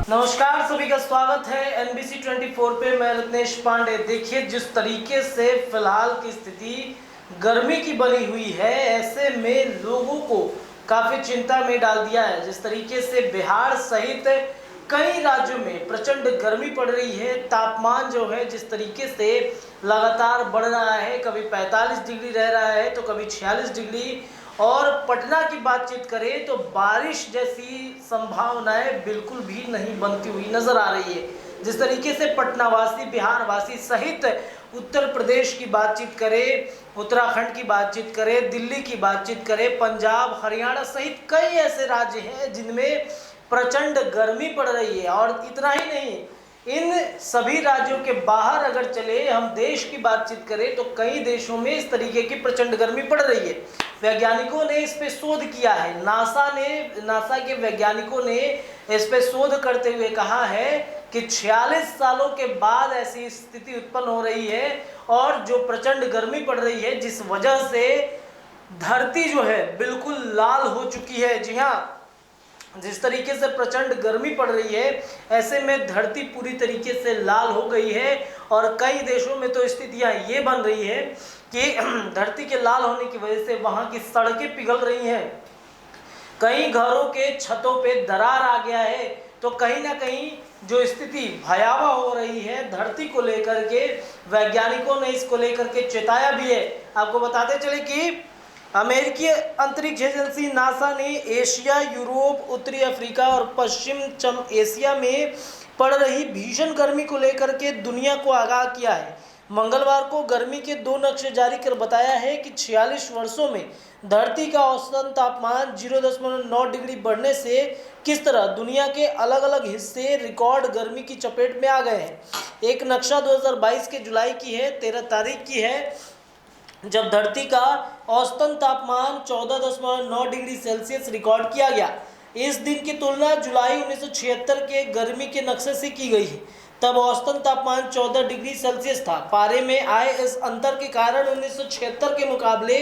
नमस्कार, सभी का स्वागत है NBC 24 पे। मैं रत्नेश पांडे। देखिए, जिस तरीके से फिलहाल की स्थिति गर्मी की बनी हुई है, ऐसे में लोगों को काफ़ी चिंता में डाल दिया है। जिस तरीके से बिहार सहित कई राज्यों में प्रचंड गर्मी पड़ रही है, तापमान जो है जिस तरीके से लगातार बढ़ रहा है, कभी 45 डिग्री रह रहा है तो कभी 46 डिग्री। और पटना की बातचीत करें तो बारिश जैसी संभावनाएं बिल्कुल भी नहीं बनती हुई नजर आ रही है। जिस तरीके से पटनावासी, बिहारवासी सहित उत्तर प्रदेश की बातचीत करें, उत्तराखंड की बातचीत करें, दिल्ली की बातचीत करें, पंजाब, हरियाणा सहित कई ऐसे राज्य हैं जिनमें प्रचंड गर्मी पड़ रही है। और इतना ही नहीं, इन सभी राज्यों के बाहर अगर चले, हम देश की बातचीत करें तो कई देशों में इस तरीके की प्रचंड गर्मी पड़ रही है। वैज्ञानिकों ने इस पे शोध किया है। नासा के वैज्ञानिकों ने इस पे शोध करते हुए कहा है कि 46 सालों के बाद ऐसी स्थिति उत्पन्न हो रही है और जो प्रचंड गर्मी पड़ रही है, जिस वजह से धरती जो है बिल्कुल लाल हो चुकी है। जी हाँ, जिस तरीके से प्रचंड गर्मी पड़ रही है, ऐसे में धरती पूरी तरीके से लाल हो गई है। और कई देशों में तो स्थितियां ये बन रही है कि धरती के लाल होने की वजह से वहां की सड़कें पिघल रही हैं, कई घरों के छतों पे दरार आ गया है। तो कहीं ना कहीं जो स्थिति भयावह हो रही है धरती को लेकर के, वैज्ञानिकों ने इसको लेकर के चेताया भी है। आपको बताते चले कि अमेरिकी अंतरिक्ष एजेंसी नासा ने एशिया, यूरोप, उत्तरी अफ्रीका और पश्चिम एशिया में पड़ रही भीषण गर्मी को लेकर के दुनिया को आगाह किया है। मंगलवार को गर्मी के 2 नक्शे जारी कर बताया है कि 46 वर्षों में धरती का औसतन तापमान 0.9 डिग्री बढ़ने से किस तरह दुनिया के अलग अलग हिस्से रिकॉर्ड गर्मी की चपेट में आ गए हैं। एक नक्शा 2022 के जुलाई की है, 13 तारीख की है, जब धरती का औसतन तापमान 14.9 डिग्री सेल्सियस रिकॉर्ड किया गया। इस दिन की तुलना जुलाई 1976 के गर्मी के नक्शे से की गई है। तब औसतन तापमान 14 डिग्री सेल्सियस था। पारे में आए इस अंतर के कारण 1976 के मुकाबले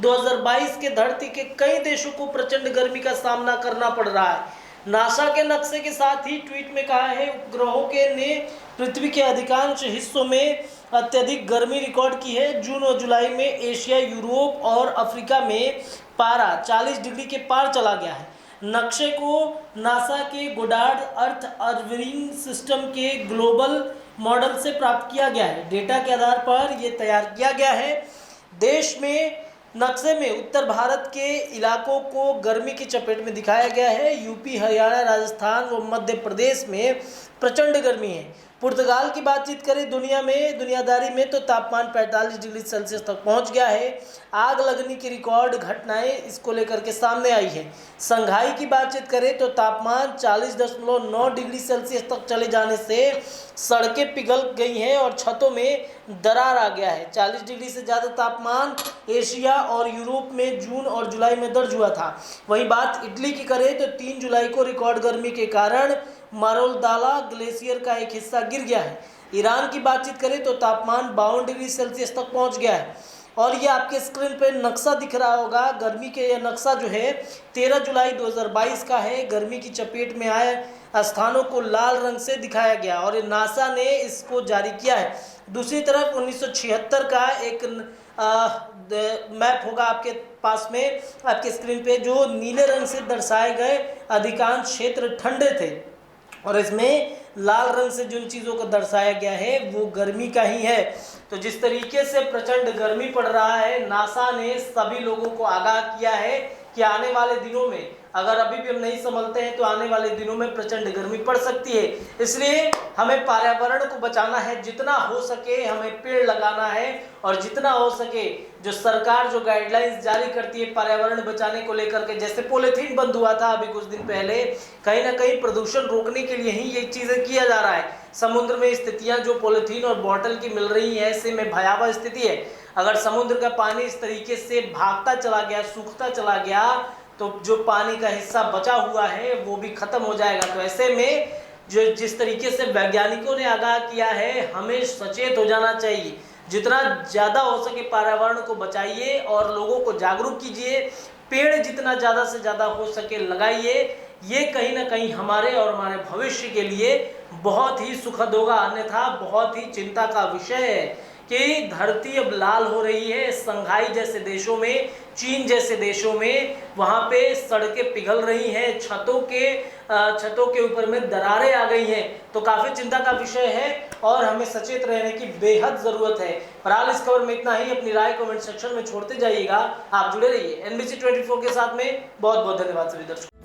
2022 के धरती के कई देशों को प्रचंड गर्मी का सामना करना पड़ रहा है। नासा के नक्शे के साथ ही ट्वीट में कहा है, उपग्रहों के ने पृथ्वी के अधिकांश हिस्सों में अत्यधिक गर्मी रिकॉर्ड की है। जून और जुलाई में एशिया, यूरोप और अफ्रीका में पारा 40 डिग्री के पार चला गया है। नक्शे को नासा के गोडार्ड अर्थ ऑब्जर्विंग सिस्टम के ग्लोबल मॉडल से प्राप्त किया गया है। डेटा के आधार पर यह तैयार किया गया है। देश में नक्शे में उत्तर भारत के इलाकों को गर्मी की चपेट में दिखाया गया है। यूपी, हरियाणा, राजस्थान व मध्य प्रदेश में प्रचंड गर्मी है। पुर्तगाल की बातचीत करें दुनियादारी में तो तापमान 45 डिग्री सेल्सियस तक पहुंच गया है। आग लगने की रिकॉर्ड घटनाएं इसको लेकर के सामने आई है। संघाई की बातचीत करें तो तापमान 40.9 डिग्री सेल्सियस तक चले जाने से सड़कें पिघल गई हैं और छतों में दरार आ गया है। 40 डिग्री से ज़्यादा तापमान एशिया और यूरोप में जून और जुलाई में दर्ज हुआ था। वहीं बात इटली की करें तो 3 जुलाई को रिकॉर्ड गर्मी के कारण मारोलदाला ग्लेशियर का एक हिस्सा गिर गया है। ईरान की बातचीत करें तो तापमान 52 डिग्री सेल्सियस तक पहुंच गया है। और ये आपके स्क्रीन पे नक्शा दिख रहा होगा गर्मी के। यह नक्शा जो है 13 जुलाई 2022 का है। गर्मी की चपेट में आए स्थानों को लाल रंग से दिखाया गया और नासा ने इसको जारी किया है। दूसरी तरफ 1976 का एक मैप होगा आपके पास में, आपके स्क्रीन पे, जो नीले रंग से दर्शाए गए अधिकांश क्षेत्र ठंडे थे और इसमें लाल रंग से जिन चीज़ों को दर्शाया गया है वो गर्मी का ही है। तो जिस तरीके से प्रचंड गर्मी पड़ रहा है, नासा ने सभी लोगों को आगाह किया है कि आने वाले दिनों में अगर अभी भी हम नहीं संभलते हैं तो आने वाले दिनों में प्रचंड गर्मी पड़ सकती है। इसलिए हमें पर्यावरण को बचाना है, जितना हो सके हमें पेड़ लगाना है और जितना हो सके जो सरकार जो गाइडलाइंस जारी करती है पर्यावरण बचाने को लेकर के, जैसे पॉलीथीन बंद हुआ था अभी कुछ दिन पहले, कहीं ना कहीं प्रदूषण रोकने के लिए ही ये चीज़ें किया जा रहा है। समुद्र में स्थितियाँ जो पॉलीथीन और बॉटल की मिल रही हैं, ऐसे में भयावह स्थिति है। अगर समुद्र का पानी इस तरीके से भागता चला गया, सूखता चला गया, तो जो पानी का हिस्सा बचा हुआ है वो भी खत्म हो जाएगा। तो ऐसे में जो जिस तरीके से वैज्ञानिकों ने आगाह किया है, हमें सचेत हो जाना चाहिए। जितना ज़्यादा हो सके पर्यावरण को बचाइए और लोगों को जागरूक कीजिए। पेड़ जितना ज़्यादा से ज़्यादा हो सके लगाइए। ये कहीं ना कहीं हमारे और हमारे भविष्य के लिए बहुत ही सुखद होगा। अन्यथा बहुत ही चिंता का विषय है कि धरती अब लाल हो रही है। संघाई जैसे देशों में, चीन जैसे देशों में, वहाँ पे सड़कें पिघल रही हैं, छतों के ऊपर में दरारें आ गई हैं। तो काफ़ी चिंता का विषय है और हमें सचेत रहने की बेहद ज़रूरत है। फिलहाल इस खबर में इतना ही। अपनी राय कमेंट सेक्शन में छोड़ते जाइएगा। आप जुड़े रहिए NBC 24 के साथ में। बहुत बहुत धन्यवाद सभी दर्शकों।